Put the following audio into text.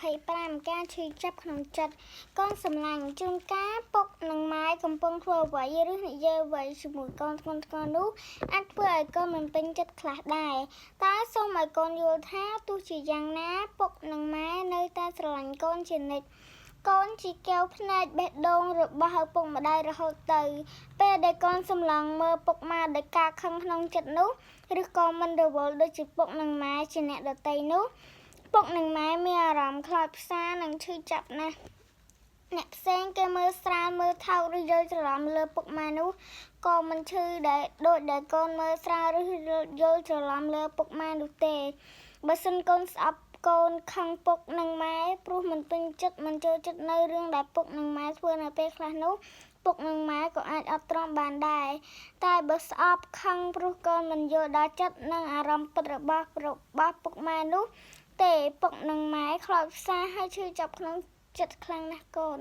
25ការឈឺចាប់ក្នុងចិត្តកូនសម្លាញ់ជួនកាលពុកនិងម៉ែកំពុងធ្វើអ្វីឬនិយាយអ្វីជាមួយកូនធ្ងន់ធ្ងរនោះអាចធ្វើឲ្យកូនមិនពេញចិត្តខ្លះដែរតែសូមឲ្យកូនយល់ថាទោះជាយ៉ាងណាពុកនិងម៉ែនៅតែស្រឡាញ់កូនជានិច្ចកូនជាកែវភ្នែកបេះដូងរបស់ឪពុកម្ដាយរហូតទៅពេលដែលកូនសម្លឹងមើលពុកម៉ែដោយការខឹងក្នុងចិត្តនោះឬក៏មិនរវល់ដូចជាពុកនិងម៉ែជាអ្នកដទៃនោះពុកនិងម៉ែមានអារម្មណ៍ខ្លោចផ្សានិងឈឺចាប់ណាស់អ្នកផ្សេងគេមើលស្រាលមើលថោកឬយល់ច្រឡំលើពុកម៉ែនោះក៏មិនឈឺដែរដូចដែលកូនមើលស្រាលឬយល់ច្រឡំលើពុកម៉ែនោះទេបើសិនកូនស្អប់កូនខឹងពុកនិងម៉ែព្រោះមិនពេញចិត្តមិនចូលចិត្តនៅរឿងដែលពុកនិងម៉ែធ្វើនៅពេលខ្លះនោះពុកនិងម៉ែក៏អាចអត់ទ្រាំបានដែរតែបើស្អប់ខឹងព្រោះកូនមិនយល់ដល់ចិត្តនិងអារម្មណ៍ពិតរបស់ពុកម៉ែនោះទេពុកនិងម៉ែខ្លោចផ្សាហើយឈឺចាប់ក្នុងចិត្តខ្លាំងណាស់កូន